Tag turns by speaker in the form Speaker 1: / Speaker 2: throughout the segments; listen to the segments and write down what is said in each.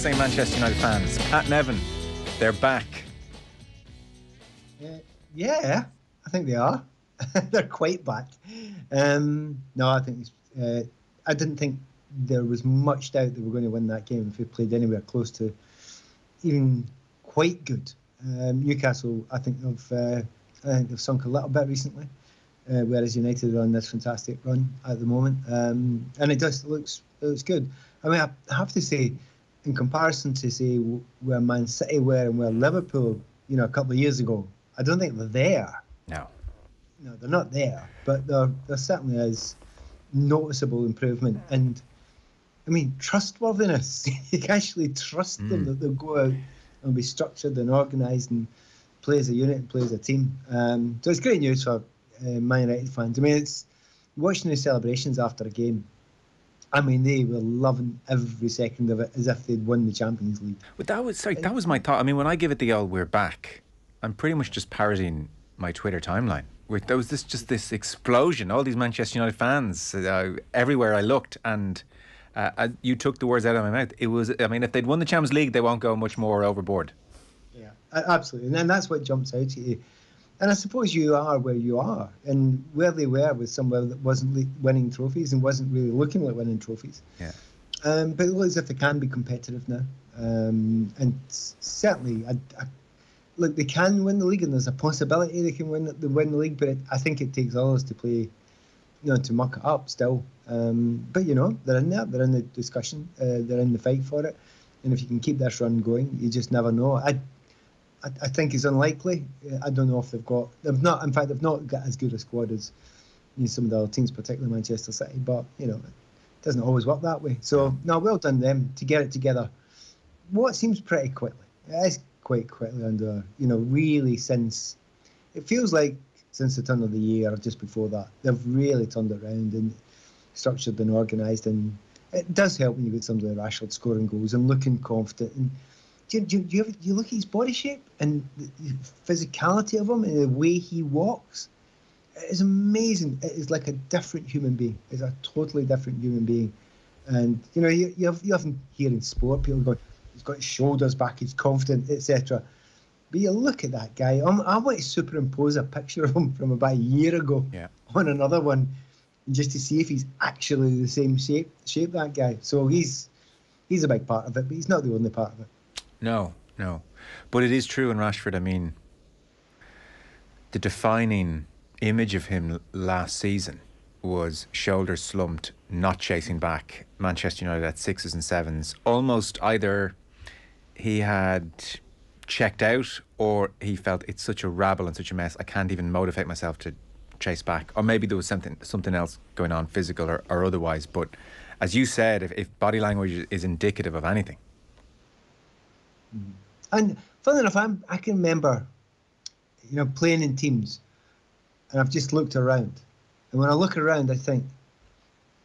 Speaker 1: say Manchester United fans. Pat Nevin, they're back.
Speaker 2: Yeah, I think they are. They're quite back. No, I think I didn't think there was much doubt they were going to win that game if they played anywhere close to even quite good. Newcastle, I think they've sunk a little bit recently, whereas United are on this fantastic run at the moment, and it looks good. I mean, I have to say, in comparison to say where Man City were and where Liverpool, a couple of years ago, I don't think they're there.
Speaker 1: No,
Speaker 2: they're not there, but there certainly is noticeable improvement. And I mean, trustworthiness. You can actually trust them that they'll go out and be structured and organised and play as a unit and play as a team. So it's great news for Man United fans. I mean, it's watching the celebrations after a game. I mean, they were loving every second of it as if they'd won the Champions League.
Speaker 1: But that was my thought. I mean, when I give it the old "we're back," I'm pretty much just parroting my Twitter timeline. There was this explosion. All these Manchester United fans everywhere I looked, and you took the words out of my mouth. It was. I mean, if they'd won the Champions League, they won't go much more overboard.
Speaker 2: Yeah, absolutely, and that's what jumps out at you. And I suppose you are where you are, and where they were with somewhere that wasn't winning trophies and wasn't really looking like winning trophies.
Speaker 1: Yeah.
Speaker 2: But it looks as if they can be competitive now, and certainly, look, they can win the league, and there's a possibility they can win the league. But I think it takes others to play, to muck it up still. But they're in there, they're in the discussion, they're in the fight for it, and if you can keep this run going, you just never know. I think it's unlikely. I don't know if they've not got as good a squad as some of the other teams, particularly Manchester City. But it doesn't always work that way. So no, well done them to get it together. What seems pretty quickly. It is quite quickly under. Really since it feels like since the turn of the year or just before that, they've really turned it around and structured and organised. And it does help when you get somebody like Rashford scoring goals and looking confident. And do you look at his body shape and the physicality of him and the way he walks? It is amazing. It is like a different human being. It's a totally different human being. And you often hear in sport people going, he's got his shoulders back, he's confident, etc. But you look at that guy. I want to superimpose a picture of him from about a year ago on another one, just to see if he's actually the same shape that guy. So he's a big part of it, but he's not the only part of it.
Speaker 1: No. But it is true in Rashford. I mean, the defining image of him last season was shoulders slumped, not chasing back, Manchester United at 6s and 7s. Almost either he had checked out or he felt it's such a rabble and such a mess, I can't even motivate myself to chase back. Or maybe there was something else going on, physical or otherwise. But as you said, if body language is indicative of anything.
Speaker 2: And funnily enough, I can remember, playing in teams, and I've just looked around, and when I look around, I think,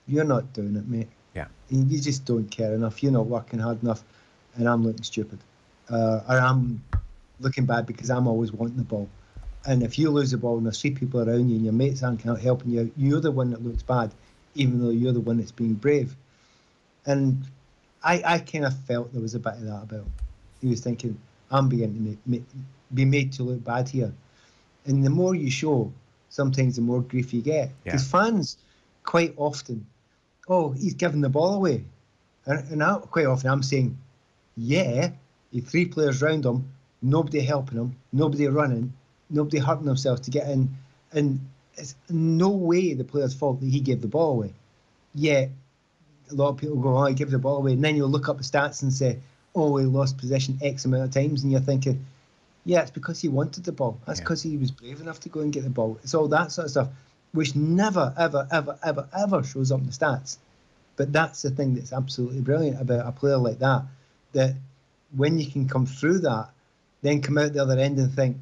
Speaker 2: you're not doing it, mate.
Speaker 1: Yeah.
Speaker 2: You just don't care enough. You're not working hard enough, and I'm looking stupid, or I'm looking bad because I'm always wanting the ball. And if you lose the ball and there's 3 people around you and your mates aren't helping you out, you're the one that looks bad, even though you're the one that's being brave. And I kind of felt there was a bit of that about him. He was thinking, I'm beginning to be made to look bad here. And the more you show, sometimes the more grief you get. Because fans, quite often, he's giving the ball away. And quite often I'm saying, you 3 players round him, nobody helping him, nobody running, nobody hurting themselves to get in. And it's no way the player's fault that he gave the ball away. Yet, a lot of people go, he gave the ball away. And then you'll look up the stats and say, he lost possession X amount of times, and you're thinking, it's because he wanted the ball. That's because he was brave enough to go and get the ball. It's all that sort of stuff, which never, ever, ever, ever, ever shows up in the stats. But that's the thing that's absolutely brilliant about a player like that when you can come through that, then come out the other end and think,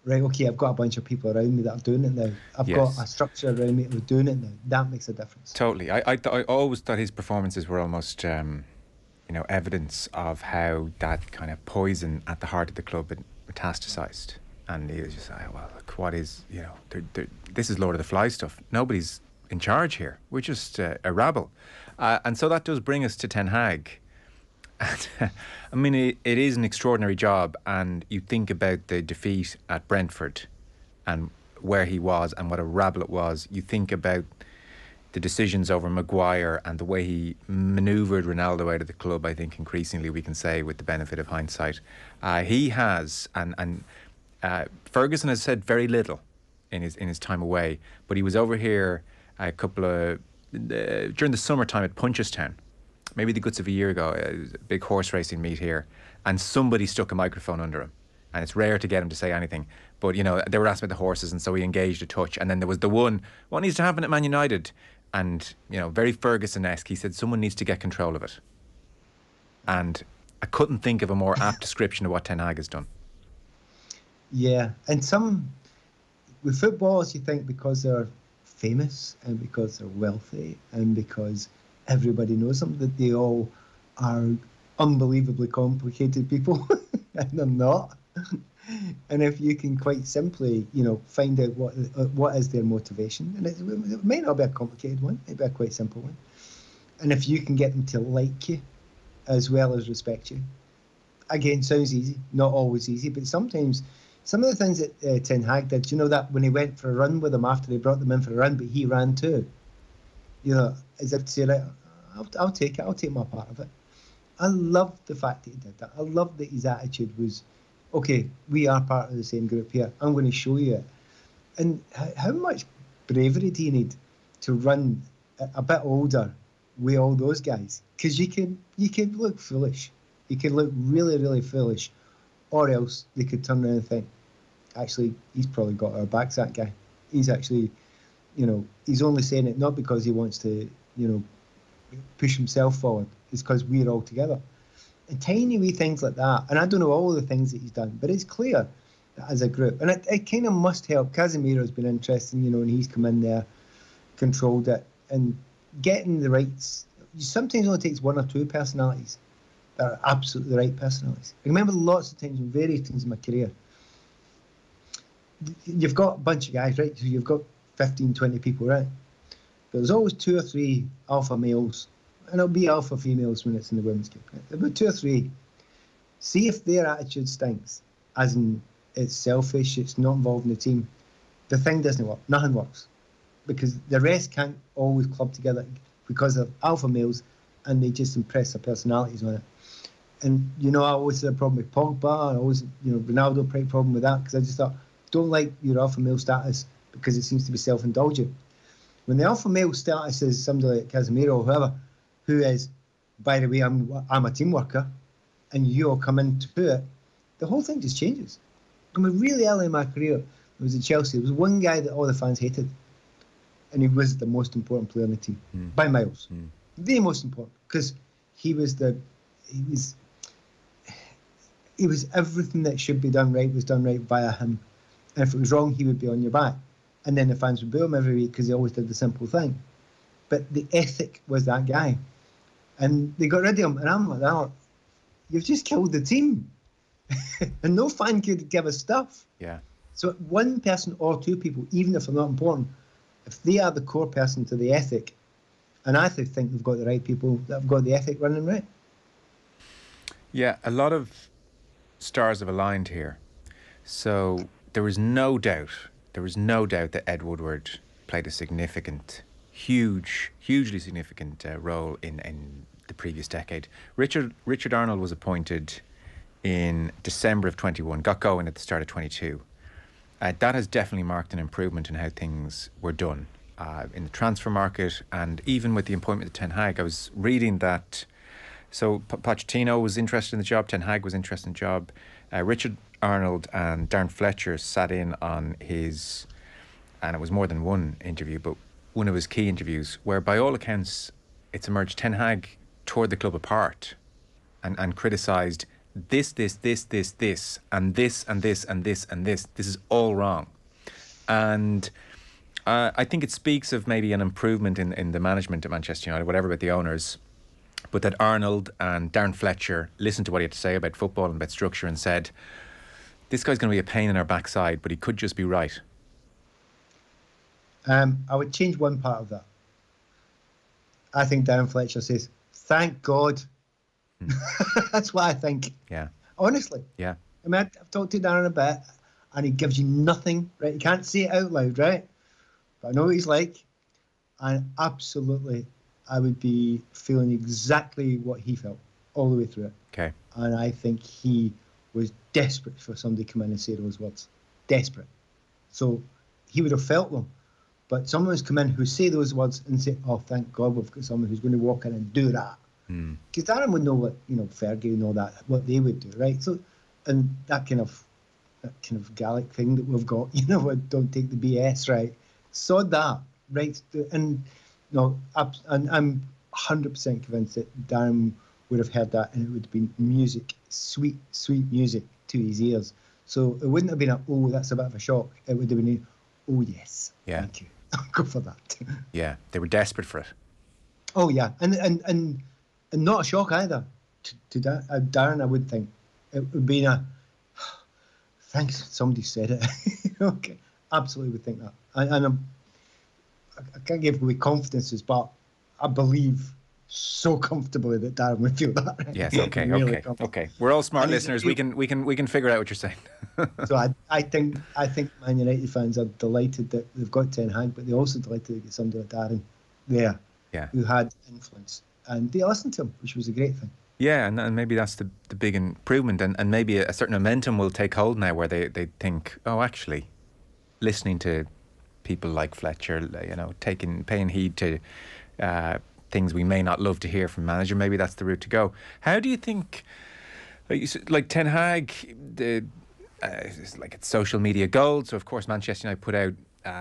Speaker 2: right, okay, I've got a bunch of people around me that are doing it now. I've got a structure around me that are doing it now. That makes a difference.
Speaker 1: Totally. I always thought his performances were almost... evidence of how that kind of poison at the heart of the club had metastasized. And he was just like, look, what is, this is Lord of the Flies stuff. Nobody's in charge here. We're just a rabble. And so that does bring us to Ten Hag. I mean, it is an extraordinary job, and you think about the defeat at Brentford and where he was and what a rabble it was. You think about the decisions over Maguire and the way he manoeuvred Ronaldo out of the club. I think increasingly we can say, with the benefit of hindsight, he has, and Ferguson has said very little in his time away, but he was over here a couple of during the summertime at Punchestown, maybe the guts of a year ago. It was a big horse racing meet here, and somebody stuck a microphone under him, and it's rare to get him to say anything. But they were asking about the horses, and so he engaged a touch. And then there was the one, what needs to happen at Man United? And very Ferguson-esque. He said someone needs to get control of it. And I couldn't think of a more apt description of what Ten Hag has done.
Speaker 2: Yeah, and with footballers, you think because they're famous and because they're wealthy and because everybody knows them, that they all are unbelievably complicated people, and they're not. And if you can quite simply, find out what is their motivation, and it may not be a complicated one, it may be a quite simple one, and if you can get them to like you as well as respect you, again, sounds easy, not always easy, but sometimes some of the things that Ten Hag did, that when he went for a run with them after they brought them in for a run, but he ran too, as if to say, right, I'll take it, I'll take my part of it. I love the fact that he did that. I love that his attitude was, okay, we are part of the same group here. I'm going to show you it. And how much bravery do you need to run a bit older with all those guys? Because you can look foolish. You can look really, really foolish. Or else they could turn around and think, actually, he's probably got our backs, that guy. He's actually, he's only saying it not because he wants to, push himself forward. It's because we're all together. And tiny wee things like that. And I don't know all the things that he's done, but it's clear that as a group. And it kind of must help. Casemiro's been interesting, and he's come in there, controlled it, and getting the rights. Sometimes it only takes one or two personalities that are absolutely the right personalities. I remember lots of times in various things in my career, you've got a bunch of guys, right? So you've got 15, 20 people, right? But there's always 2 or 3 alpha males, and it'll be alpha females when it's in the women's game. Right? About 2 or 3. See if their attitude stinks, as in it's selfish, it's not involved in the team. The thing doesn't work. Nothing works. Because the rest can't always club together because of alpha males, and they just impress their personalities on it. And, I always had a problem with Pogba, and always, Ronaldo, pretty problem with that, because I just thought, don't like your alpha male status because it seems to be self-indulgent. When the alpha male status is somebody like Casemiro or whoever, who is, by the way, I'm a team worker, and you all come into it, the whole thing just changes. I mean, really early in my career, it was at Chelsea. There was one guy that all the fans hated, and he was the most important player in the team, by miles. The most important, because he was everything that should be done right was done right via him. And if it was wrong, he would be on your back. And then the fans would boo him every week because he always did the simple thing. But the ethic was that guy. And they got rid of him. And I'm like, oh, you've just killed the team. And no fan could give a stuff.
Speaker 1: Yeah.
Speaker 2: So one person or 2 people, even if they're not important, if they are the core person to the ethic, and I think they've got the right people that have got the ethic running right.
Speaker 1: Yeah, a lot of stars have aligned here. So there was no doubt that Ed Woodward played a significant, hugely significant role in the previous decade. Richard Arnold was appointed in December of 21, got going at the start of 22. That has definitely marked an improvement in how things were done in the transfer market, and even with the appointment of Ten Hag. I was reading that, so Pochettino was interested in the job, Ten Hag was interested in the job. Richard Arnold and Darren Fletcher sat in on his, and it was more than one interview, but one of his key interviews, where by all accounts it's emerged Ten Hag tore the club apart and criticised this, and this, and this, and this, and this. This is all wrong. And I think it speaks of maybe an improvement in the management at Manchester United, whatever about the owners, but that Arnold and Darren Fletcher listened to what he had to say about football and about structure and said, this guy's going to be a pain in our backside, but he could just be right.
Speaker 2: I would change one part of that. I think Darren Fletcher says, thank God That's what I think.
Speaker 1: Yeah.
Speaker 2: Honestly.
Speaker 1: Yeah.
Speaker 2: I mean, I've talked to Darren a bit, and he gives you nothing, right? You can't say it out loud, right? But I know what he's like, and absolutely, I would be feeling exactly what he felt all the way through it.
Speaker 1: Okay.
Speaker 2: And I think he was desperate for somebody to come in and say those words. Desperate. So he would have felt them. But someone who's come in who say those words and say, "Oh, thank God we've got someone who's going to walk in and do that." Because Darren would know what, Fergie and all that, what they would do, right? So, and that kind of Gaelic thing that we've got, don't take the BS, right? Sod that, right? And no, and I'm 100% convinced that Darren would have heard that, and it would have been music, sweet, sweet music to his ears. So it wouldn't have been oh, that's a bit of a shock. It would have been oh, yes, thank you. I'll go for that.
Speaker 1: Yeah, they were desperate for it.
Speaker 2: Oh yeah, and not a shock either. To Darren, I would think it would be thanks, somebody said it. Okay, absolutely would think that. And I can't give away confidences, but I believe so comfortably that Darren would feel that. Right?
Speaker 1: Yes, okay,
Speaker 2: really
Speaker 1: okay. We're all smart listeners. We can figure out what you're saying.
Speaker 2: So I think Man United fans are delighted that they've got Ten Hag, but they're also delighted to get somebody like Darren there, who had influence, and they listened to him, which was a great thing.
Speaker 1: Yeah, and maybe that's the big improvement, and maybe a certain momentum will take hold now, where they think, oh, actually, listening to people like Fletcher, paying heed to things we may not love to hear from manager, maybe that's the route to go. How do you think, like Ten Hag, it's like it's social media gold, so of course Manchester United put out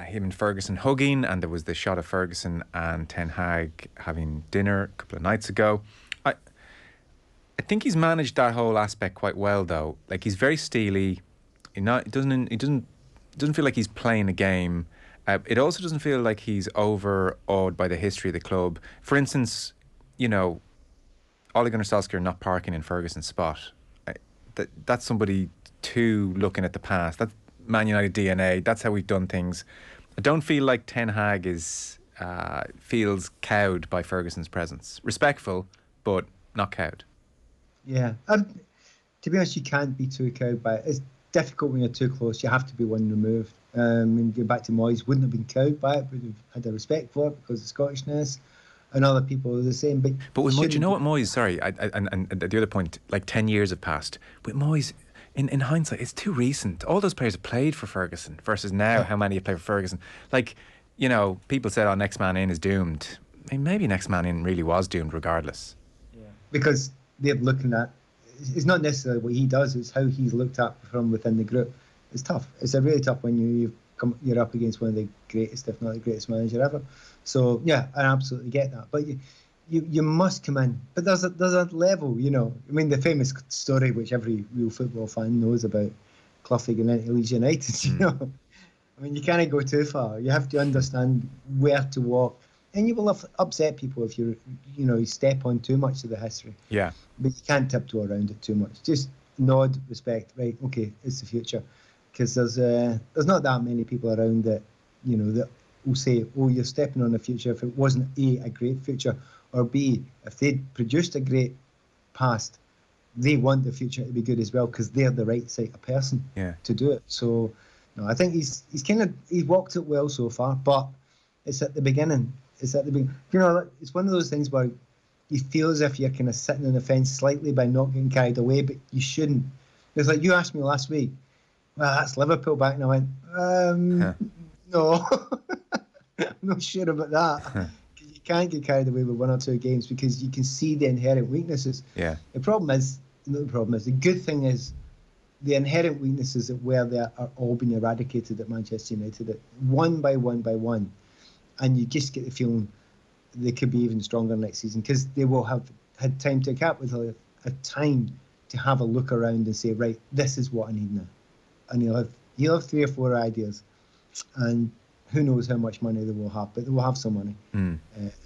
Speaker 1: him and Ferguson hugging, and there was the shot of Ferguson and Ten Hag having dinner a couple of nights ago. I think he's managed that whole aspect quite well, though. Like, he's very steely. He doesn't feel like he's playing a game. It also doesn't feel like he's overawed by the history of the club. For instance, Ole Gunnar Solskjaer not parking in Ferguson's spot. That's somebody too looking at the past. That's Man United DNA. That's how we've done things. I don't feel like Ten Hag feels cowed by Ferguson's presence. Respectful, but not cowed.
Speaker 2: Yeah. To be honest, you can't be too cowed by it. It's difficult when you're too close. You have to be one removed. When you go back to Moyes, wouldn't have been cowed by it, would have had a respect for it because of Scottishness, and other people are the same. But
Speaker 1: with Moyes, do you know what Moyes? Sorry, and the other point, like 10 years have passed. With Moyes, in hindsight, it's too recent. All those players have played for Ferguson versus now. How many have played for Ferguson? Like, people said, "Oh, next man in is doomed." I mean, maybe next man in really was doomed, regardless.
Speaker 2: Yeah, because they're looking at. It's not necessarily what he does; it's how he's looked at from within the group. It's tough. It's a really tough when you're up against one of the greatest, if not the greatest manager ever. So yeah, I absolutely get that. But you must come in. But there's a level, I mean, the famous story which every real football fan knows about Clough going into Leeds United. I mean, you can't go too far. You have to understand where to walk, and you will upset people if you step on too much of the history.
Speaker 1: Yeah.
Speaker 2: But you can't tiptoe around it too much. Just nod, respect. Right? Okay, it's the future. Because there's not that many people around that that will say, "Oh, you're stepping on the future." If it wasn't a great future, or B, if they'd produced a great past, they want the future to be good as well because they're the right sort of person to do it. So, I think he's walked it well so far, but it's at the beginning. It's one of those things where you feel as if you're kind of sitting on the fence slightly by not getting carried away, but you shouldn't. It's like you asked me last week, "Well, that's Liverpool back," and I went, no, I'm not sure about that. You can't get carried away with one or two games because you can see the inherent weaknesses.
Speaker 1: Yeah.
Speaker 2: The good thing is the inherent weaknesses that were there are all being eradicated at Manchester United, one by one, and you just get the feeling they could be even stronger next season because they will have had time to capitalize, a time to have a look around and say, right, this is what I need now. And he'll have 3 or 4 ideas, and who knows how much money they will have, but they will have some money, and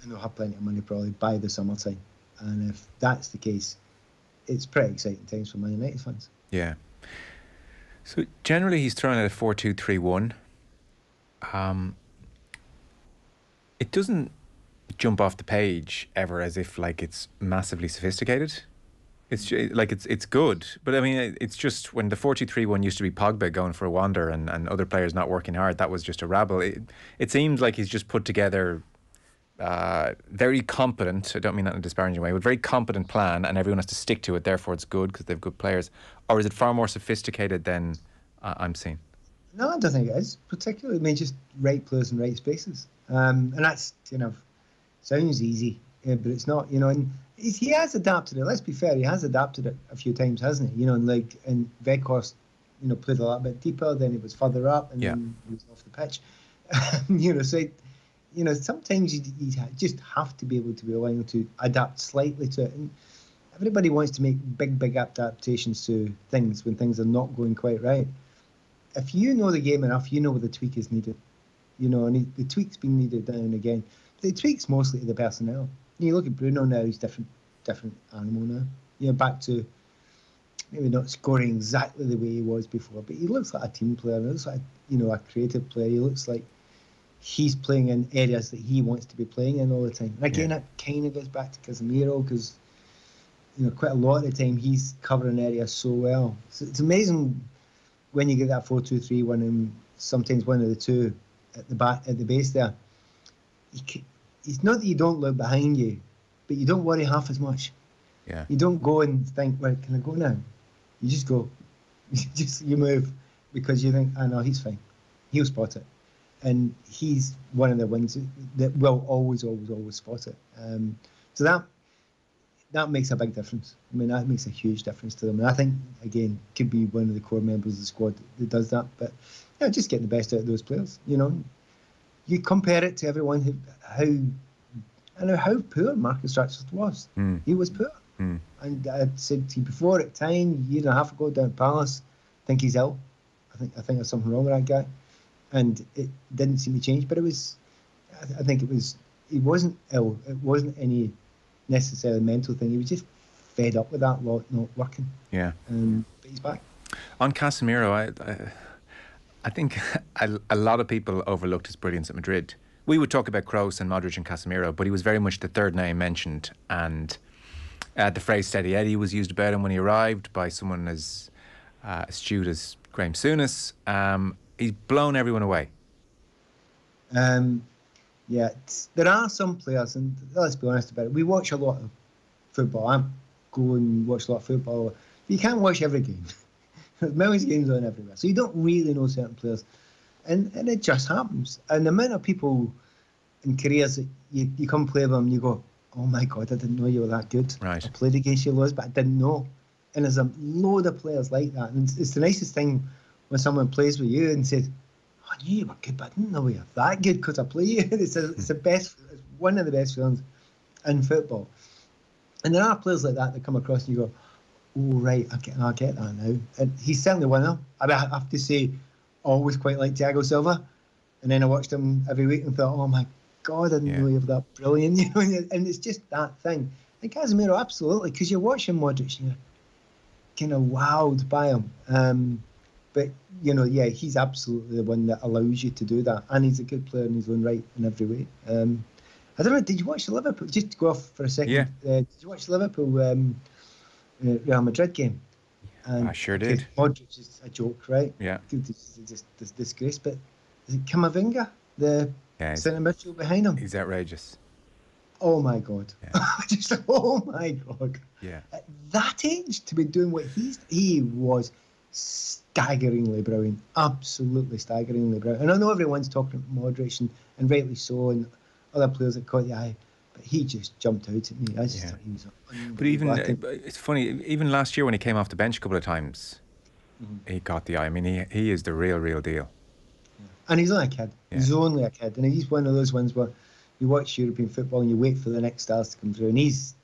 Speaker 2: they'll have plenty of money probably by the summertime. And if that's the case, it's pretty exciting times for Man United fans.
Speaker 1: Yeah. So generally, he's throwing out a 4-2-3-1. It doesn't jump off the page ever as if like it's massively sophisticated. It's good, but I mean it's just when the 4-2-3-1 used to be Pogba going for a wander and other players not working hard. That was just a rabble. It seems like he's just put together very competent. I don't mean that in a disparaging way, but very competent plan, and everyone has to stick to it. Therefore, it's good because they've good players. Or is it far more sophisticated than I'm seeing?
Speaker 2: No, I don't think it is. Particularly, I mean, just right players in right spaces, and that's sounds easy, but it's not. And he has adapted it. Let's be fair, he has adapted it a few times, hasn't he? And Weghorst, played a little bit deeper, then he was further up, and then he was off the pitch. Sometimes you just have to be able to be willing to adapt slightly to it. And everybody wants to make big adaptations to things when things are not going quite right. If you know the game enough, you know where the tweak is needed. And the tweak's been needed now and again. The tweak's mostly to the personnel. You look at Bruno now; he's different animal now. Back to maybe not scoring exactly the way he was before, but he looks like a team player. He looks like a creative player. He looks like he's playing in areas that he wants to be playing in all the time. And again, that kind of goes back to Casemiro because quite a lot of the time he's covering areas so well. So it's amazing when you get that 4-2-3-1 and sometimes one of the two at the base there. It's not that you don't look behind you, but you don't worry half as much.
Speaker 1: Yeah.
Speaker 2: You don't go and think, right, can I go now? You just go. You move because you think, I know he's fine. He'll spot it. And he's one of the ones that will always spot it. So that makes a big difference. I mean, that makes a huge difference to them. And I think, again, could be one of the core members of the squad that does that. But just getting the best out of those players. You compare it to everyone how poor Marcus Rashford was. He was poor. And I said to you before at time, year and a half ago down at Palace, I think he's ill. I think there's something wrong with that guy. And it didn't seem to change, but I think he wasn't ill. It wasn't any necessarily mental thing. He was just fed up with that lot not working.
Speaker 1: Yeah.
Speaker 2: But he's back.
Speaker 1: On Casemiro, I think a lot of people overlooked his brilliance at Madrid. We would talk about Kroos and Modric and Casemiro, but he was very much the third name mentioned. And the phrase "steady Eddie" was used about him when he arrived by someone as astute as Graham Souness. He's blown everyone away.
Speaker 2: There are some players, and let's be honest about it. We watch a lot of football. I go and watch a lot of football. You can't watch every game. There's millions of games on everywhere, so you don't really know certain players, and it just happens. And the amount of people in careers that you come play with them, and you go, "Oh my God, I didn't know you were that good."
Speaker 1: Right.
Speaker 2: I played against you loads, but I didn't know. And there's a load of players like that, and it's the nicest thing when someone plays with you and says, "Oh, I knew you were good, but I didn't know you were that good because I play you." It's the best. It's one of the best feelings in football. And there are players like that come across and you go, "Oh right, I get that now." And he's certainly one of them. I mean, I have to say, I always quite like Thiago Silva, and then I watched him every week and thought, "Oh my God, I didn't know you were that brilliant." And it's just that thing. And Casemiro, absolutely, because you're watching Modric and you're kind of wowed by him. But, he's absolutely the one that allows you to do that. And he's a good player in his own right in every way. I don't know, did you watch the Liverpool? Just to go off for a second.
Speaker 1: Yeah.
Speaker 2: Did you watch the Liverpool Real Madrid game? And
Speaker 1: I sure did.
Speaker 2: Modric is a joke, right?
Speaker 1: Yeah.
Speaker 2: It's just this disgrace. But is it Camavinga, the centre midfield behind him?
Speaker 1: He's outrageous.
Speaker 2: Oh, my God.
Speaker 1: Yeah.
Speaker 2: Just, oh, my God.
Speaker 1: Yeah.
Speaker 2: At that age, to be doing what he was staggeringly brilliant, absolutely staggeringly brilliant. And I know everyone's talking about Modric, and rightly so, and other players that caught the eye, but he just jumped out at me. I just thought he was
Speaker 1: But even, it's funny, even last year when he came off the bench a couple of times, he got the eye. I mean, he is the real deal.
Speaker 2: Yeah. And he's only a kid. Yeah. He's only a kid. And he's one of those ones where you watch European football and you wait for the next stars to come through, and he's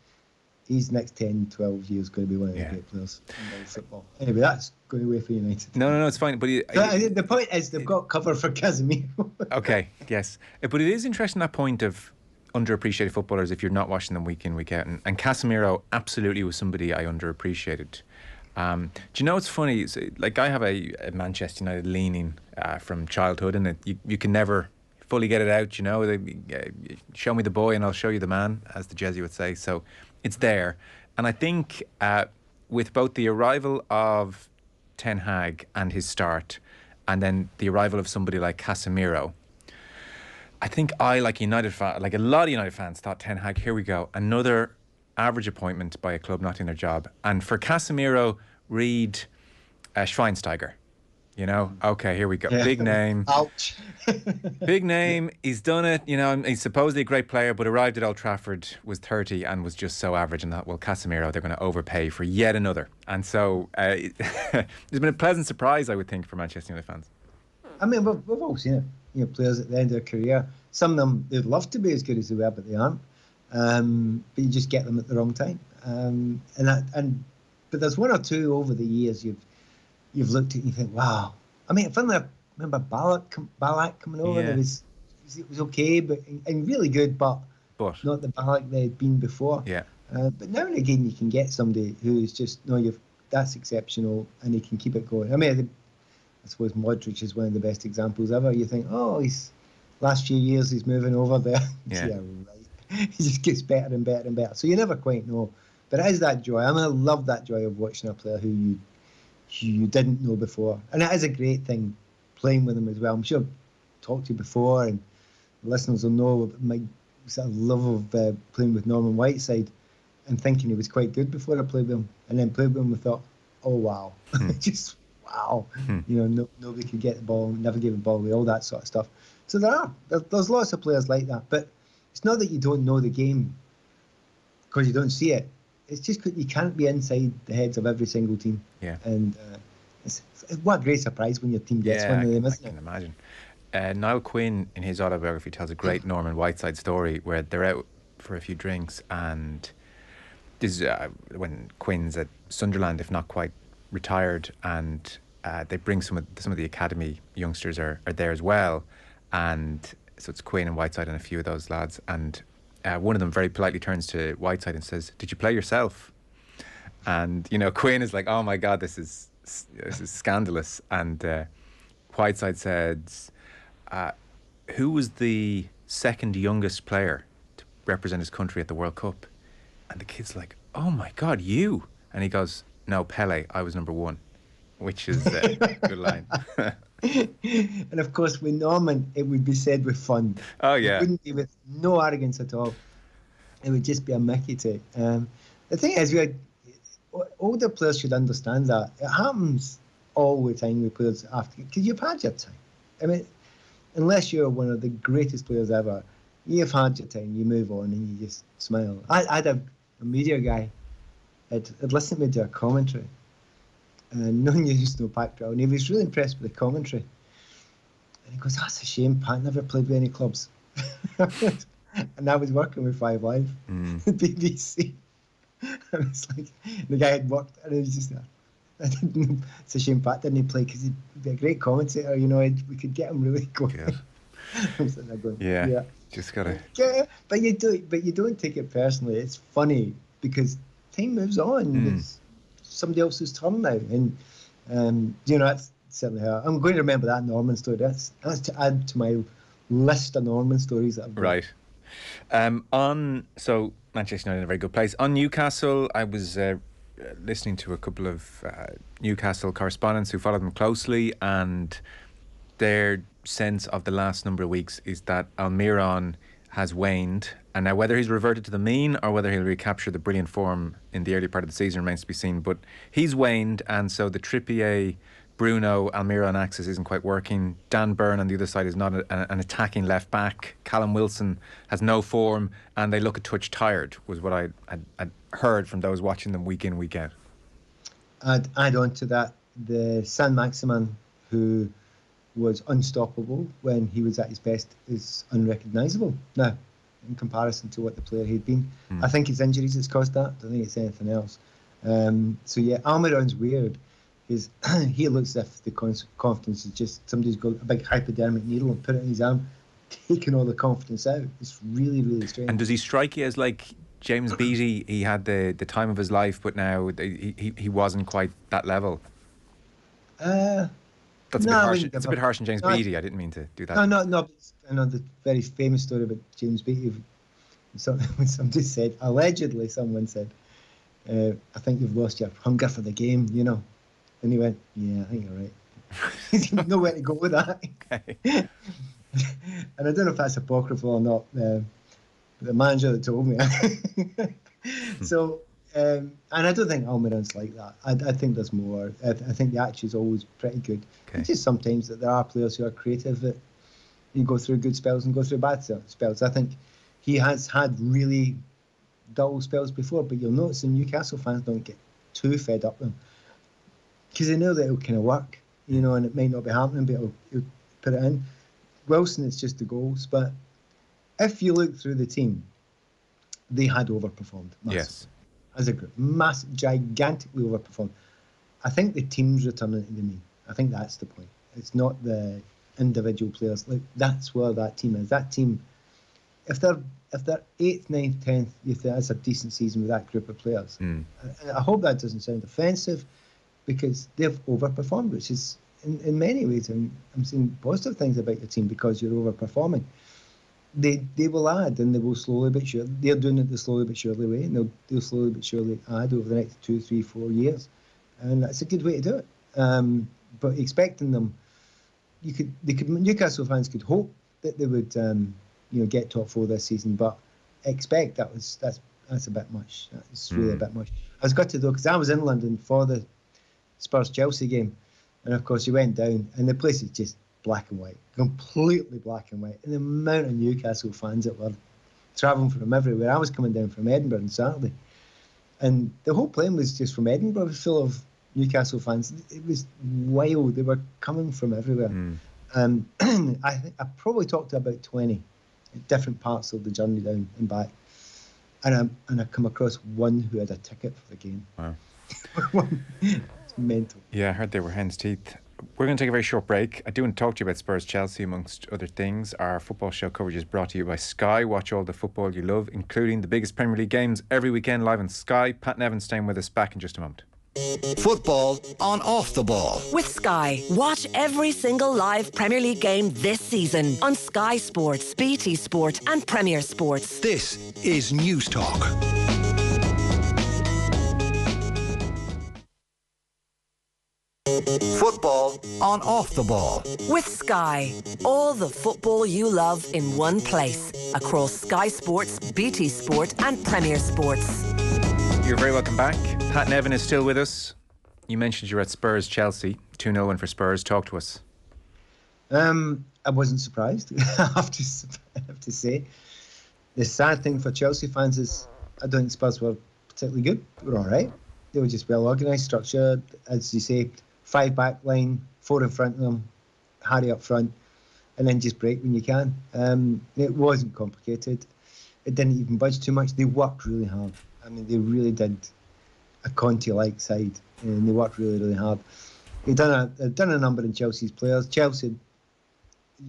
Speaker 2: next 10, 12 years going to be one of the great players in world football. Anyway, that's going away for United.
Speaker 1: No, it's fine. But
Speaker 2: the point is they've got cover for Casemiro. Okay,
Speaker 1: yes. But it is interesting, that point of underappreciated footballers if you're not watching them week in, week out. And Casemiro absolutely was somebody I underappreciated. Do you know what's funny? Like, I have a Manchester United leaning from childhood, and you can never fully get it out, show me the boy and I'll show you the man, as the Jesuits say. So it's there. And I think with both the arrival of Ten Hag and his start, and then the arrival of somebody like Casemiro, I think like a lot of United fans, thought Ten Hag, here we go, another average appointment by a club not doing their job. And for Casemiro, read Schweinsteiger. You know, okay, here we go.
Speaker 2: Yeah.
Speaker 1: Big name.
Speaker 2: Ouch.
Speaker 1: Big name. He's done it. You know, he's supposedly a great player, but arrived at Old Trafford, was 30 and was just so average. And that, well, Casemiro, they're going to overpay for yet another. And so there's been a pleasant surprise, I would think, for Manchester United fans.
Speaker 2: I mean, we've all seen it. You know, players at the end of their career. Some of them, they'd love to be as good as they were, but they aren't. But you just get them at the wrong time. But there's one or two over the years you've looked at and you think, wow. I mean, finally, I remember Ballack coming over.
Speaker 1: Yeah.
Speaker 2: It was okay, and really good, but not the Ballack they had been before.
Speaker 1: Yeah.
Speaker 2: But now and again, you can get somebody who is just that's exceptional, and he can keep it going. I mean, I suppose Modric is one of the best examples ever. You think, he's last few years he's moving over there.
Speaker 1: Yeah.
Speaker 2: Yeah, right. He just gets better and better and better. So you never quite know. But it is that joy. I mean, I love that joy of watching a player who you didn't know before. And it is a great thing playing with him as well. I'm sure I've talked to you before, and the listeners will know my sort of love of playing with Norman Whiteside and thinking he was quite good before I played with him. And then played with him and thought, oh, wow. Just wow. You know, nobody could get the ball, never gave the ball away, all that sort of stuff. So there's lots of players like that. But it's not that you don't know the game because you don't see it. It's just that you can't be inside the heads of every single team.
Speaker 1: Yeah.
Speaker 2: And what a great surprise when your team gets one of them, isn't it?
Speaker 1: I can imagine. Niall Quinn, in his autobiography, tells a great Norman Whiteside story where they're out for a few drinks, and this is when Quinn's at Sunderland, if not quite retired, and they bring some of the academy youngsters are there as well, and so it's Quinn and Whiteside and a few of those lads, and one of them very politely turns to Whiteside and says, "Did you play yourself?" And you know, Quinn is like, "Oh my God, this is scandalous." And Whiteside said, "Who was the second youngest player to represent his country at the World Cup?" And the kid's like, "Oh my God, you!" And he goes, "No, Pele. I was number one," which is a good line.
Speaker 2: And of course, with Norman, it would be said with fun.
Speaker 1: Oh yeah,
Speaker 2: it wouldn't be with no arrogance at all. It would just be a Mickey take. The thing is, older players should understand that it happens all the time with players after, because you've had your time. I mean, unless you're one of the greatest players ever, you've had your time. You move on and you just smile. I had a media guy had listened to me do a commentary. And no news, no background. He was really impressed with the commentary. And he goes, "That's a shame, Pat never played with any clubs." And I was working with 5 Live, BBC. And it's like, the guy had worked, and it was just, it's a shame Pat didn't play, because he'd be a great commentator, you know, we could get him really going. I'm sitting there going, yeah.
Speaker 1: Just gotta.
Speaker 2: Yeah, but you don't take it personally. It's funny, because time moves on. It's somebody else's turn now, and you know, that's certainly how I'm going to remember that Norman story. That's to add to my list of Norman stories that I've got.
Speaker 1: Right. So Manchester United in a very good place. On Newcastle, I was listening to a couple of Newcastle correspondents who followed them closely, and their sense of the last number of weeks is that Almiron has waned, and now whether he's reverted to the mean or whether he'll recapture the brilliant form in the early part of the season remains to be seen, but he's waned, and so the Trippier, Bruno, Almiron axis isn't quite working. Dan Burn on the other side is not an attacking left back. Callum Wilson has no form, and they look a touch tired, was what I heard from those watching them week in, week out.
Speaker 2: I'd add on to that, the Saint-Maximin, who was unstoppable when he was at his best, is unrecognisable now in comparison to what the player he'd been. I think his injuries has caused that. I don't think it's anything else. So yeah, Almiron's weird. He looks as if the confidence is just somebody's got a big hypodermic needle and put it in his arm, taking all the confidence out. It's really, really strange.
Speaker 1: And does he strike you as like James Beattie? He had the time of his life, but now he wasn't quite that level. That's a bit harsh. It's a bit harsh on James Beattie. I didn't mean to do that.
Speaker 2: No. I know the very famous story about James Beattie. When somebody said, allegedly, someone said, I think you've lost your hunger for the game, you know. And he went, yeah, I think you're right. He didn't know where to go with that.
Speaker 1: Okay.
Speaker 2: And I don't know if that's apocryphal or not. The manager that told me. So, and I don't think Almiron's like that. I think there's more. I think the attitude's always pretty good.
Speaker 1: Okay.
Speaker 2: It's just sometimes that there are players who are creative that you go through good spells and go through bad spells. I think he has had really dull spells before, but you'll notice the Newcastle fans don't get too fed up with him because they know that it'll kind of work, you know, and it might not be happening, but he'll put it in. Wilson, it's just the goals, but if you look through the team, they had overperformed massively.
Speaker 1: Yes.
Speaker 2: As a group, gigantically overperformed. I think the team's returning to the mean. I think that's the point. It's not the individual players. Like, that's where that team is. That team, if they're 8th, 9th, 10th, you think that's a decent season with that group of players. And I hope that doesn't sound offensive, because they've overperformed, which is in many ways, I'm seeing positive things about your team because you're overperforming. They will add, and they will slowly but surely. They're doing it the slowly but surely way, and they'll slowly but surely add over the next 2, 3, 4 years, and that's a good way to do it. But expecting them, Newcastle fans could hope that they would, get top 4 this season, but expect that's a bit much. That's really a bit much. I was gutted though, because I was in London for the Spurs Chelsea game, and of course you went down, and the place is just black and white, completely black and white. And the amount of Newcastle fans that were travelling from everywhere. I was coming down from Edinburgh on Saturday, and the whole plane was just from Edinburgh, full of Newcastle fans. It was wild. They were coming from everywhere. I think I probably talked to about 20 at different parts of the journey down and back, and I come across one who had a ticket for the game.
Speaker 1: Wow.
Speaker 2: It's mental.
Speaker 1: Yeah, I heard they were hen's teeth. We're going to take a very short break. I do want to talk to you about Spurs Chelsea, amongst other things. Our football show coverage is brought to you by Sky. Watch all the football you love, including the biggest Premier League games every weekend live on Sky. Pat Nevin staying with us, back in just a moment.
Speaker 3: Football on Off the Ball.
Speaker 4: With Sky. Watch every single live Premier League game this season on Sky Sports, BT Sport and Premier Sports.
Speaker 3: This is News Talk. Football on Off the Ball.
Speaker 4: With Sky. All the football you love in one place. Across Sky Sports, BT Sport and Premier Sports.
Speaker 1: You're very welcome back. Pat Nevin is still with us. You mentioned you're at Spurs Chelsea. 2-0 win for Spurs. Talk to us.
Speaker 2: I wasn't surprised. I have to say. The sad thing for Chelsea fans is I don't think Spurs were particularly good. They were all right. They were just well organised, structured, as you say. 5 back line, 4 in front of them, Harry up front, and then just break when you can. It wasn't complicated. It didn't even budge too much. They worked really hard. I mean, they really did a Conte-like side, and they worked really, really hard. They've done a number in Chelsea's players. Chelsea,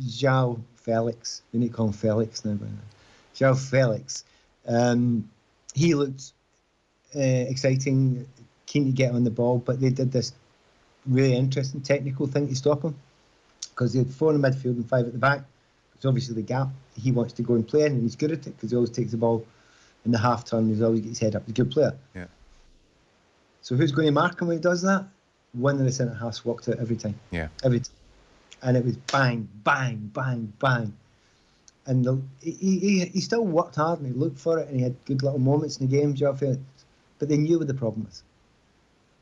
Speaker 2: João Felix, we need to call him Felix now. João Felix. He looked exciting, keen to get on the ball, but they did this really interesting technical thing to stop him, because they had 4 in the midfield and 5 at the back. It's obviously the gap he wants to go and play in, and he's good at it because he always takes the ball in the half turn. He always gets his head up. He's a good player.
Speaker 1: Yeah.
Speaker 2: So who's going to mark him when he does that? One of the centre halves walked out every time.
Speaker 1: Yeah.
Speaker 2: Every time. And it was bang, bang, bang, bang. And he still worked hard and he looked for it and he had good little moments in the game, João Felix. But they knew what the problem was.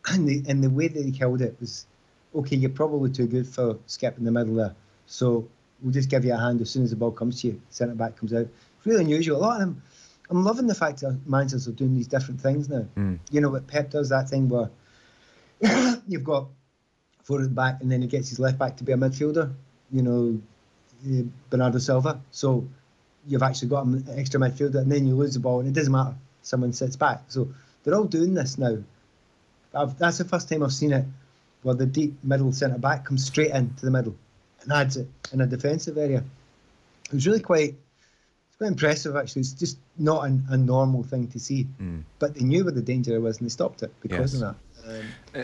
Speaker 2: And the way that he killed it was, okay, you're probably too good for skipping the middle there, so we'll just give you a hand as soon as the ball comes to you. Centre back comes out. It's really unusual. A lot of them. I'm loving the fact that managers are doing these different things now. You know what Pep does, that thing where you've got 4 at the back and then he gets his left back to be a midfielder, Bernardo Silva. So you've actually got an extra midfielder and then you lose the ball and it doesn't matter. Someone sits back. So they're all doing this now. That's the first time I've seen it where the deep middle centre back comes straight into the middle and adds it in a defensive area. It was really quite impressive, actually. It's just not a normal thing to see. But they knew where the danger was and they stopped it because of that.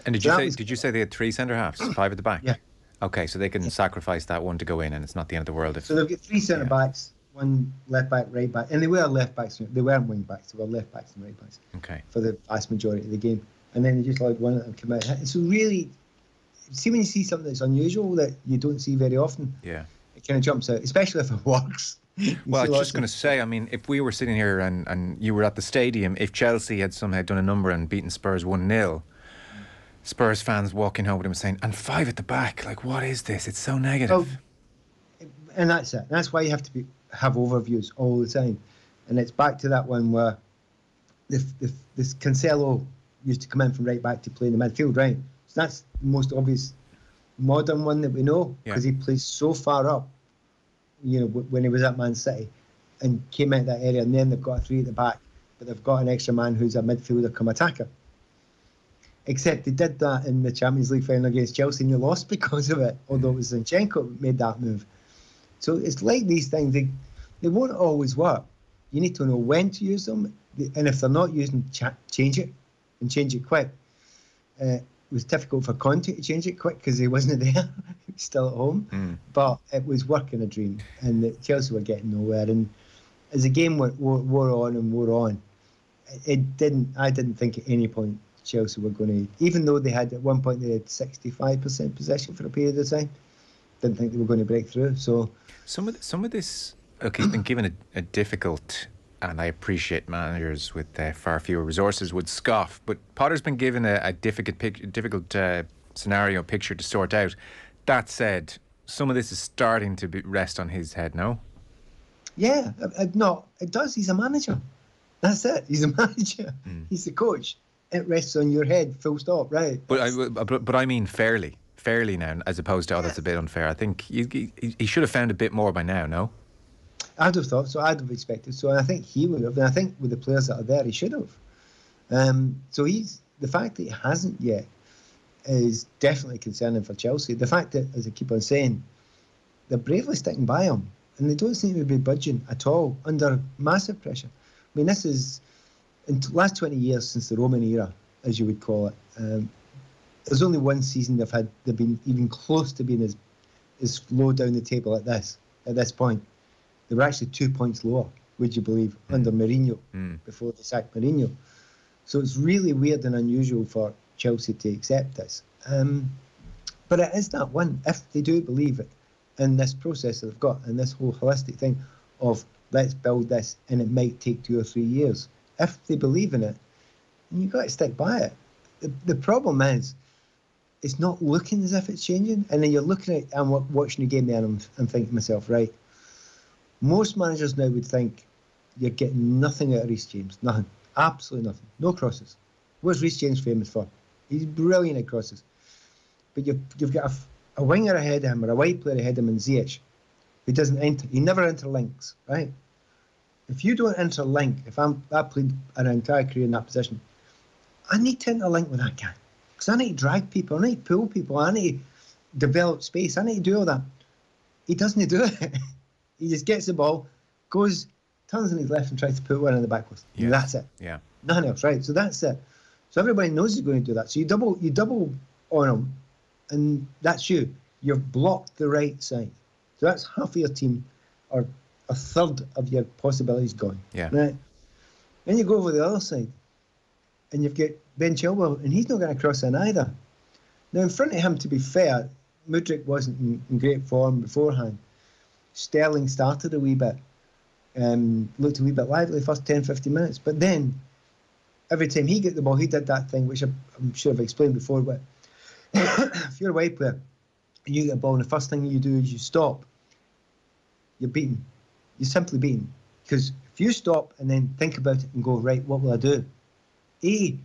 Speaker 1: And did you say they had 3 centre halves, 5 at the back?
Speaker 2: Yeah.
Speaker 1: Okay, so they can sacrifice that one to go in, and it's not the end of the world.
Speaker 2: So they've got 3 centre backs, one left back, right back, and they were left backs. They weren't wing backs. They were left backs and right backs.
Speaker 1: Okay.
Speaker 2: For the vast majority of the game, and then they just allowed one of them come out. So really, see when you see something that's unusual that you don't see very often.
Speaker 1: Yeah.
Speaker 2: It kind of jumps out, especially if it works.
Speaker 1: Well, I was just going to say, I mean, if we were sitting here and you were at the stadium, if Chelsea had somehow done a number and beaten Spurs 1-0, Spurs fans walking home with him saying, and 5 at the back, like, what is this? It's so negative.
Speaker 2: And that's it. That's why you have to have overviews all the time. And it's back to that one where this Cancelo used to come in from right back to play in the midfield, right? So that's the most obvious modern one that we know, because he plays so far up, you know, when he was at Man City and came out that area, and then they've got a 3 at the back, but they've got an extra man who's a midfielder come attacker. Except they did that in the Champions League final against Chelsea and you lost because of it, although it was Zinchenko who made that move. So it's like these things, they won't always work. You need to know when to use them, and if they're not using, change it, and change it quick. It was difficult for Conte to change it quick because he wasn't there. He was still at home. But it was working a dream, and Chelsea were getting nowhere. And as the game wore on, I didn't think at any point Chelsea were going to, even though they had at one point they had 65% possession for a period of time, didn't think they were going to break through. So
Speaker 1: some of this, okay, it's been given a difficult, and I appreciate managers with far fewer resources would scoff, but Potter's been given a difficult scenario picture to sort out. That said, some of this is starting to rest on his head, no?
Speaker 2: Yeah, no, it does. He's a manager. That's it. He's a manager. He's the coach. It rests on your head, full stop, right?
Speaker 1: But I mean fairly now, as opposed to, that's a bit unfair. I think he should have found a bit more by now, no?
Speaker 2: I'd have thought so. I'd have expected so. And I think he would have. And I think with the players that are there, he should have. So the fact that he hasn't yet is definitely concerning for Chelsea. The fact that, as I keep on saying, they're bravely sticking by him, and they don't seem to be budging at all under massive pressure. I mean, this is in the last 20 years since the Roman era, as you would call it. There's only one season they've been even close to being as low down the table at this point. They were actually 2 points lower, would you believe, under Mourinho, before they sacked Mourinho. So it's really weird and unusual for Chelsea to accept this. But it is that one, if they do believe it, in this process that they've got, and this whole holistic thing of let's build this, and it might take 2 or 3 years. If they believe in it, then you've got to stick by it. The problem is, it's not looking as if it's changing, and then you're looking at it and watching the game there, and I'm thinking to myself, right, most managers now would think you're getting nothing out of Reece James. Nothing. Absolutely nothing. No crosses. What's Reece James famous for? He's brilliant at crosses. But you've got a winger ahead of him, or a wide player ahead of him in Ziyech, who doesn't enter. He never interlinks, right? If you don't interlink, I played an entire career in that position, I need to interlink with that guy. Because I need to drag people, I need to pull people, I need to develop space, I need to do all that. He doesn't do it. He just gets the ball, goes, turns on his left and tries to put one in the back post. Yeah. That's it. Yeah. Nothing else, right? So that's it. So everybody knows he's going to do that. So you double on him, and that's you. You've blocked the right side. So that's half of your team, or a third of your possibilities gone. Yeah. Right? Then you go over the other side, and you've got Ben Chilwell, and he's not going to cross in either. Now, in front of him, to be fair, Mudryk wasn't in great form beforehand. Sterling started a wee bit, looked a wee bit lively the first 10-15 minutes, but then every time he got the ball, he did that thing which I'm sure I've explained before, but if you're a wide player and you get a ball and the first thing you do is you stop, you're beaten. You're simply beaten. Because if you stop and then think about it and go, right, what will I do? A,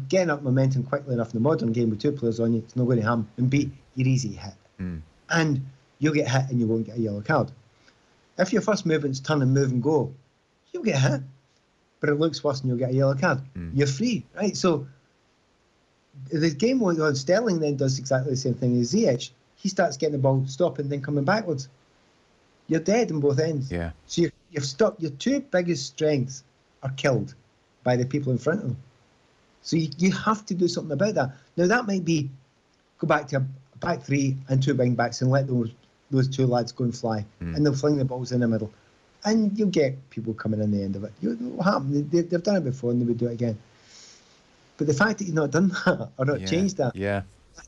Speaker 2: getting up momentum quickly enough in the modern game with 2 players on you, it's not going to happen. And B, you're easy to hit. And you'll get hit and you won't get a yellow card. If your first movement's turn and move and go, you'll get hit, but it looks worse and you'll get a yellow card. You're free, right? So the game going on, Sterling then does exactly the same thing as Ziyech. He starts getting the ball, stopping, then coming backwards. You're dead on both ends. Yeah. So you've stopped. Your 2 biggest strengths are killed by the people in front of them. So you have to do something about that. Now that might be go back to a back 3 and 2 wing backs and let those 2 lads go and fly, and they'll fling the balls in the middle. And you'll get people coming in the end of it. What happened? They've done it before and they would do it again. But the fact that you've not done that or not changed that,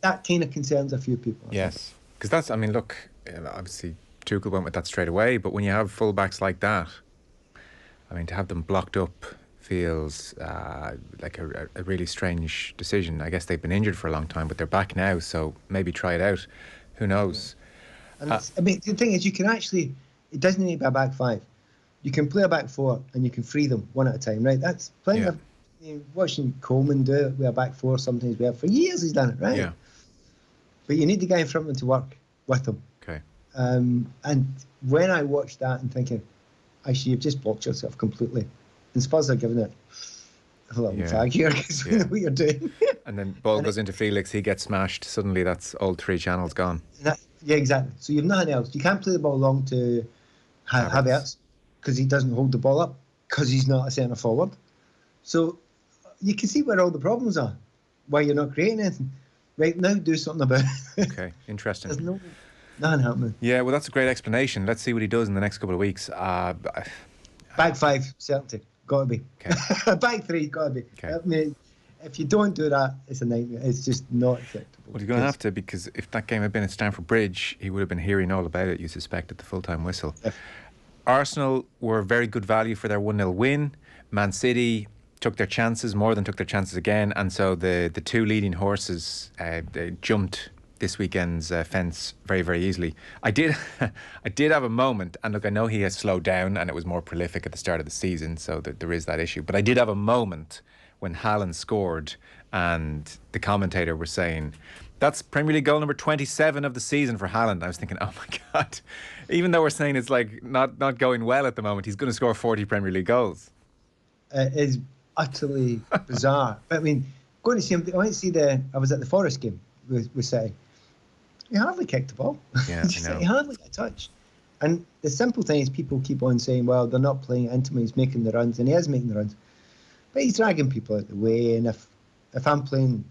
Speaker 2: that kind of concerns a few people.
Speaker 1: Yes. Because that's, I mean, look, obviously Tuchel went with that straight away, but when you have fullbacks like that, I mean, to have them blocked up feels like a really strange decision. I guess they've been injured for a long time, but they're back now, so maybe try it out. Who knows?
Speaker 2: And I mean, the thing is, you can actually, it doesn't need to be a back five. You can play a back four and you can free them one at a time, right? That's plenty of, watching Coleman do it with a back four sometimes. For years he's done it, right? Yeah. But you need the guy in front of him to work with him.
Speaker 1: Okay.
Speaker 2: And when I watched that and thinking, actually, you've just blocked yourself completely. And Spurs are giving it a little flag here because we know what you're doing.
Speaker 1: And then ball goes into Felix, he gets smashed. Suddenly that's all three channels gone.
Speaker 2: Yeah, exactly. So you've nothing else. You can't play the ball long to Havertz because he doesn't hold the ball up because he's not a centre forward. So you can see where all the problems are, why you're not creating anything. Right now, do something about it.
Speaker 1: Okay, interesting.
Speaker 2: There's nothing happening.
Speaker 1: Yeah, well, that's a great explanation. Let's see what he does in the next couple of weeks.
Speaker 2: Back five, certainty. Got to be. Okay. Back three, got to be. Okay. I mean, if you don't do that, it's a nightmare. It's just not acceptable.
Speaker 1: Well, he's going to have to, because if that game had been at Stamford Bridge, he would have been hearing all about it, you suspect, at the full-time whistle. Yep. Arsenal were very good value for their 1-0 win. Man City took their chances, more than took their chances again, and so the two leading horses they jumped this weekend's fence very, very easily. I did have a moment, and look, I know he has slowed down and it was more prolific at the start of the season, so that there is that issue, but I did have a moment when Haaland scored and the commentator was saying, that's Premier League goal number 27 of the season for Haaland. I was thinking, oh my God, even though we're saying it's like not going well at the moment, he's going to score 40 Premier League goals.
Speaker 2: It is utterly bizarre. But I mean, going to see him, I was at the Forest game with City. He hardly kicked the ball.
Speaker 1: Yeah, I know.
Speaker 2: He hardly got a touch. And the simple thing is people keep on saying, well, they're not playing into him, he's making the runs, and he is making the runs. But he's dragging people out the way, and if I'm playing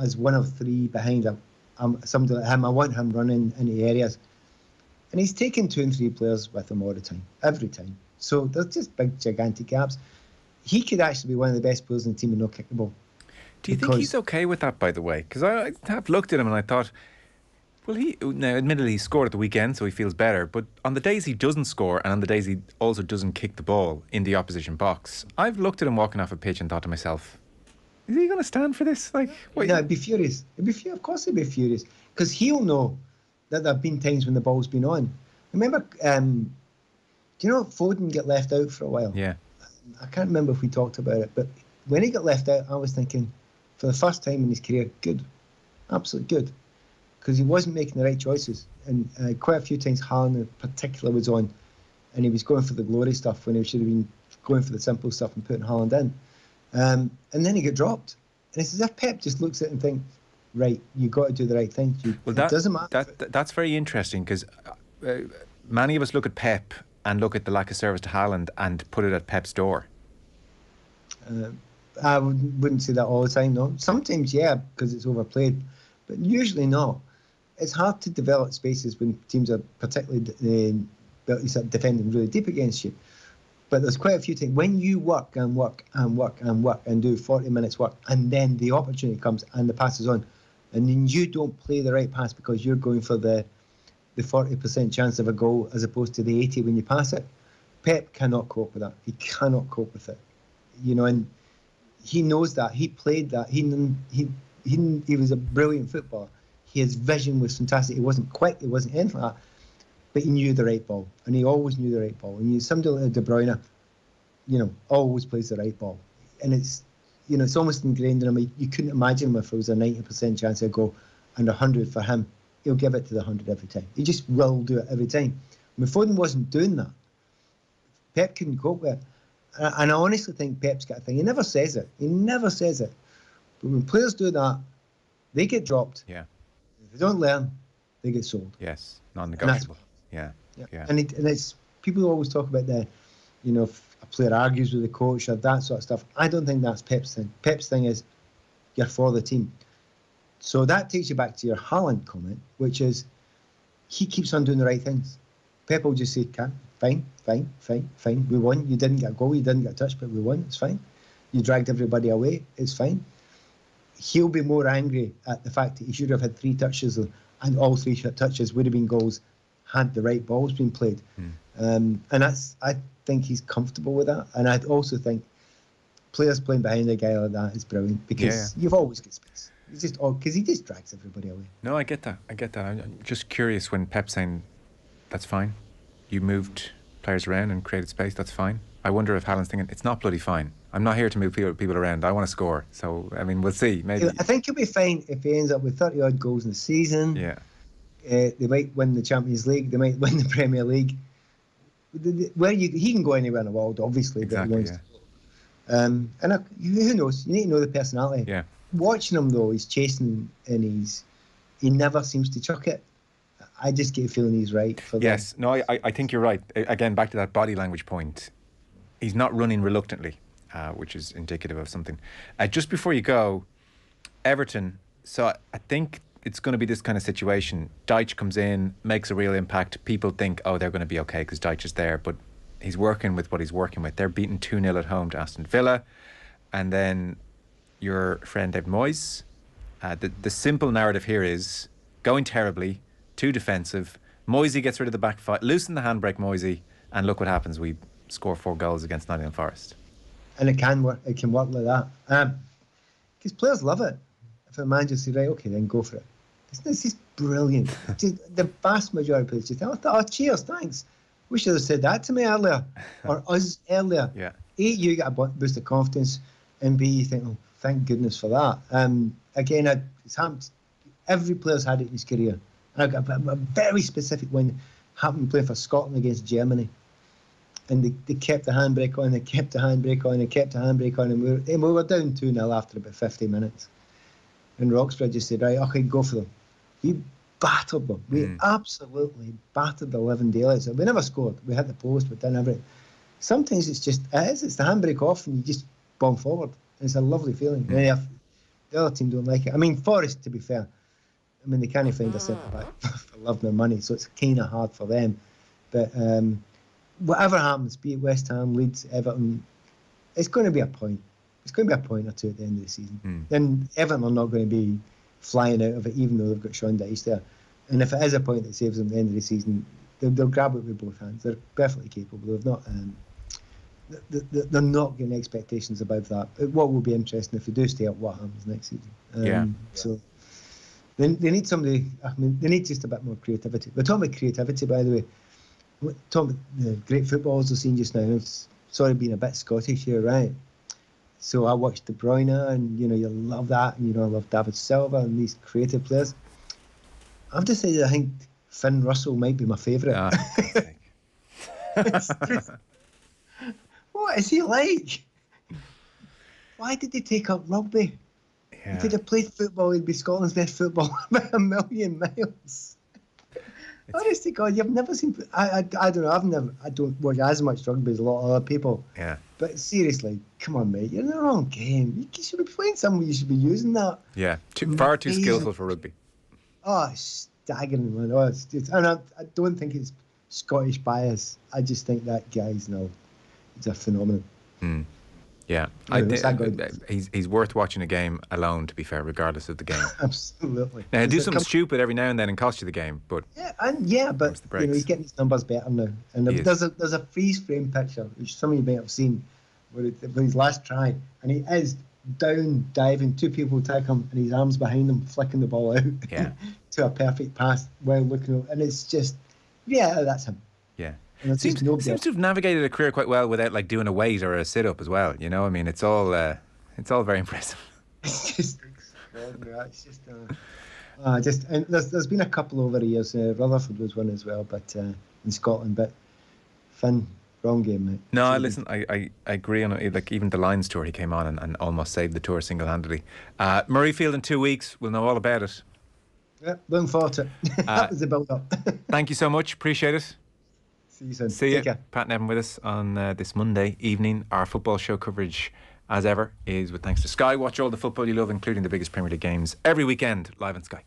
Speaker 2: as one of three behind somebody like him, I want him running into areas. And he's taking 2 and 3 players with him all the time, every time. So there's just big, gigantic gaps. He could actually be one of the best players in the team and not kick the ball.
Speaker 1: Do you think he's okay with that, by the way? Because I have looked at him and I thought, well, now admittedly he scored at the weekend, so he feels better. But on the days he doesn't score and on the days he also doesn't kick the ball in the opposition box, I've looked at him walking off a pitch and thought to myself, is he going to stand for this? Like, wait.
Speaker 2: No, he'd be furious. Of course he'd be furious. Because he'll know that there have been times when the ball's been on. Remember, do you know Foden get left out for a while?
Speaker 1: Yeah.
Speaker 2: I can't remember if we talked about it, but when he got left out, I was thinking, for the first time in his career, good. Absolutely good. Because he wasn't making the right choices. And quite a few times Haaland in particular was on, and he was going for the glory stuff when he should have been going for the simple stuff and putting Haaland in. And then he got dropped. And it's as if Pep just looks at it and thinks, right, you've got to do the right thing. It doesn't matter.
Speaker 1: That's very interesting, because many of us look at Pep and look at the lack of service to Haaland and put it at Pep's door.
Speaker 2: I wouldn't say that all the time, no. Sometimes, yeah, because it's overplayed, but usually not. It's hard to develop spaces when teams are particularly defending really deep against you. But there's quite a few times when you work and work and work and work and do 40 minutes work, and then the opportunity comes and the pass is on, and then you don't play the right pass because you're going for the 40% chance of a goal as opposed to the 80 when you pass it. Pep cannot cope with that. He cannot cope with it. And he knows that. He played that. He was a brilliant footballer. His vision was fantastic. It wasn't quick. It wasn't anything like that. But he knew the right ball. And he always knew the right ball. And somebody like De Bruyne, always plays the right ball. And it's almost ingrained in him. You couldn't imagine him if it was a 90% chance of a goal and 100 for him. He'll give it to the 100 every time. He just will do it every time. When Foden wasn't doing that, Pep couldn't cope with it. And I honestly think Pep's got a thing. He never says it. But when players do that, they get dropped.
Speaker 1: Yeah.
Speaker 2: If they don't learn, they get sold.
Speaker 1: Yes, non-negotiable. Yeah.
Speaker 2: And it's people always talk about if a player argues with the coach or that sort of stuff. I don't think that's Pep's thing. Pep's thing is you're for the team. So that takes you back to your Haaland comment, which is he keeps on doing the right things. Pep will just say, fine. We won. You didn't get a goal, you didn't get a touch, but we won. It's fine. You dragged everybody away. It's fine. He'll be more angry at the fact that he should have had 3 touches, and all 3 touches would have been goals had the right balls been played. And I think he's comfortable with that. And I also think players playing behind a guy like that is brilliant, because you've always got space. Because he just drags everybody away.
Speaker 1: No, I get that. I'm just curious when Pep's saying, that's fine. You moved players around and created space, that's fine. I wonder if Haaland's thinking, it's not bloody fine. I'm not here to move people around. I want to score. So, I mean, we'll see. Maybe.
Speaker 2: I think he'll be fine if he ends up with 30-odd goals in the season.
Speaker 1: Yeah.
Speaker 2: They might win the Champions League. They might win the Premier League. He can go anywhere in the world, obviously.
Speaker 1: Exactly,
Speaker 2: but he wants to. Who knows? You need to know the personality.
Speaker 1: Yeah.
Speaker 2: Watching him, though, he's chasing and he never seems to chuck it. I just get a feeling he's right for that.
Speaker 1: Yes. No, I think you're right. Again, back to that body language point. He's not running reluctantly, which is indicative of something. Just before you go, Everton. So I think it's going to be this kind of situation. Deitch comes in, makes a real impact. People think, oh, they're going to be okay because Deitch is there. But he's working with what he's working with. They're beaten 2-0 at home to Aston Villa. And then your friend Dave Moyes. The simple narrative here is going terribly, too defensive. Moisey gets rid of the back five, loosen the handbrake, Moisey, and look what happens. We score 4 goals against Nottingham Forest.
Speaker 2: And it can work. It can work like that. Because players love it. If a manager says, right, okay, then go for it. This is brilliant. The vast majority of players just think, oh, cheers, thanks. We should have said that to me earlier, or us earlier.
Speaker 1: Yeah.
Speaker 2: A, you get a boost of confidence, and B, you think, oh, thank goodness for that. Again, it's happened. Every player's had it in his career. And I've got a very specific one happened playing for Scotland against Germany. And they kept the handbrake on, and we were down 2-0 after about 50 minutes. And Roxburgh just said, right, okay, go for them. We battered them. We absolutely battered the living daylights. We never scored. We hit the post, we done everything. Sometimes it's the handbrake off and you just bomb forward. And it's a lovely feeling. And the other team don't like it. I mean, Forest, to be fair, they can't find a centre-back for love nor money, so it's kind of hard for them. But whatever happens, be it West Ham, Leeds, Everton, it's going to be a point. It's going to be a point or two at the end of the season. Then Everton are not going to be flying out of it, even though they've got Sean Dyche there. And if it is a point that saves them at the end of the season, they'll grab it with both hands. They're perfectly capable. They're not getting expectations above that. What will be interesting if they do stay up, what happens next season. So they need somebody. They need just a bit more creativity. We're talking about creativity, by the way. We're talking about the great footballers we've seen just now. Sorry, being a bit Scottish here, right? So I watched De Bruyne, and you love that, and I love David Silva and these creative players. I've decided I think Finn Russell might be my favourite. What is he like? Why did they take up rugby? If he'd have played football, he'd be Scotland's best footballer by a million miles. Honest to God, you've never seen. I don't know. I don't watch as much rugby as a lot of other people. Yeah. But seriously, come on, mate. You're in the wrong game. You should be playing somewhere. You should be using that.
Speaker 1: Yeah. Far too skillful for rugby.
Speaker 2: Oh, staggering, man. Oh, and I don't think it's Scottish bias. I just think that guy's he's a phenomenon.
Speaker 1: Yeah, he's worth watching a game alone, to be fair, regardless of the game.
Speaker 2: Absolutely.
Speaker 1: Now, he'll do something stupid every now and then and cost you the game, but
Speaker 2: but he's getting his numbers better now. And there's a freeze frame picture, which some of you may have seen, where his last try, and he is down diving, 2 people attack him, and his arms behind him, flicking the ball out to a perfect pass while looking up, and it's just, that's him.
Speaker 1: Yeah. Seems to have navigated a career quite well without doing a weight or a sit up as well. It's all very impressive.
Speaker 2: It's just extraordinary. It's just and there's been a couple over the years. Rutherford was one as well, but in Scotland. But Finn, wrong game, mate.
Speaker 1: No, listen, I agree on it. Even the Lions tour, he came on and almost saved the tour single-handedly. Murrayfield in 2 weeks. We'll know all about it.
Speaker 2: Yeah, looking forward to it. That was the build-up.
Speaker 1: Thank you so much. Appreciate it.
Speaker 2: See you soon.
Speaker 1: See you. Pat Nevin with us on this Monday evening. Our football show coverage, as ever, is with thanks to Sky. Watch all the football you love, including the biggest Premier League games, every weekend, live on Sky.